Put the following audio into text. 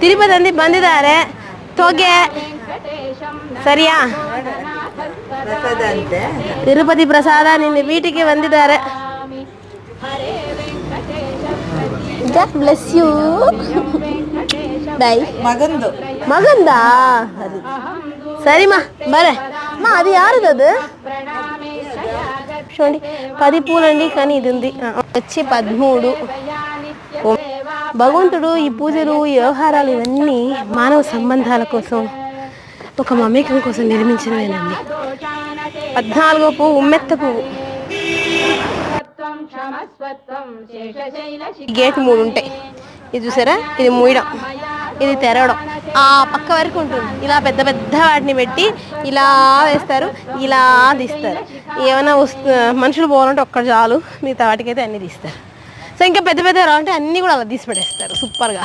ತಿರುಪತಿ ಬಂದಿದ್ದಾರೆ ತೋಗೆ ಸರಿಯಾ ತಿರುಪತಿ ಪ್ರಸಾದ ನಿನ್ನ ವೀಟಿಗೆ ಬಂದಿದ್ದಾರೆ. God bless you. Bye. మగందా సరిమా బరే మా అది యారది అది చూడండి 10 పూలండి కానీ ఇది ఉంది వచ్చి 13. భగవంతుడు ఈ పూజలు ఈ వ్యవహారాలు ఇవన్నీ మానవ సంబంధాల కోసం ఒక మమేకం కోసం నిర్మించినవేనండి. 14వ పువ్వు ఉమ్మెత్త పువ్వు. గేట్ 3 ఉంటాయి. ఇది చూసారా, ఇది మూయడం, ఇది తెరవడం, ఆ పక్క వరకు ఉంటుంది. ఇలా పెద్ద పెద్ద వాటిని పెట్టి ఇలా వేస్తారు, ఇలా తీస్తారు. ఏమైనా మనుషులు పోవాలంటే ఒక్కటి చాలు, మిగతా వాటికైతే అన్నీ తీస్తారు. సో ఇంకా పెద్ద పెద్ద రావాలంటే అన్నీ కూడా అలా తీసి పెట్టేస్తారు సూపర్గా.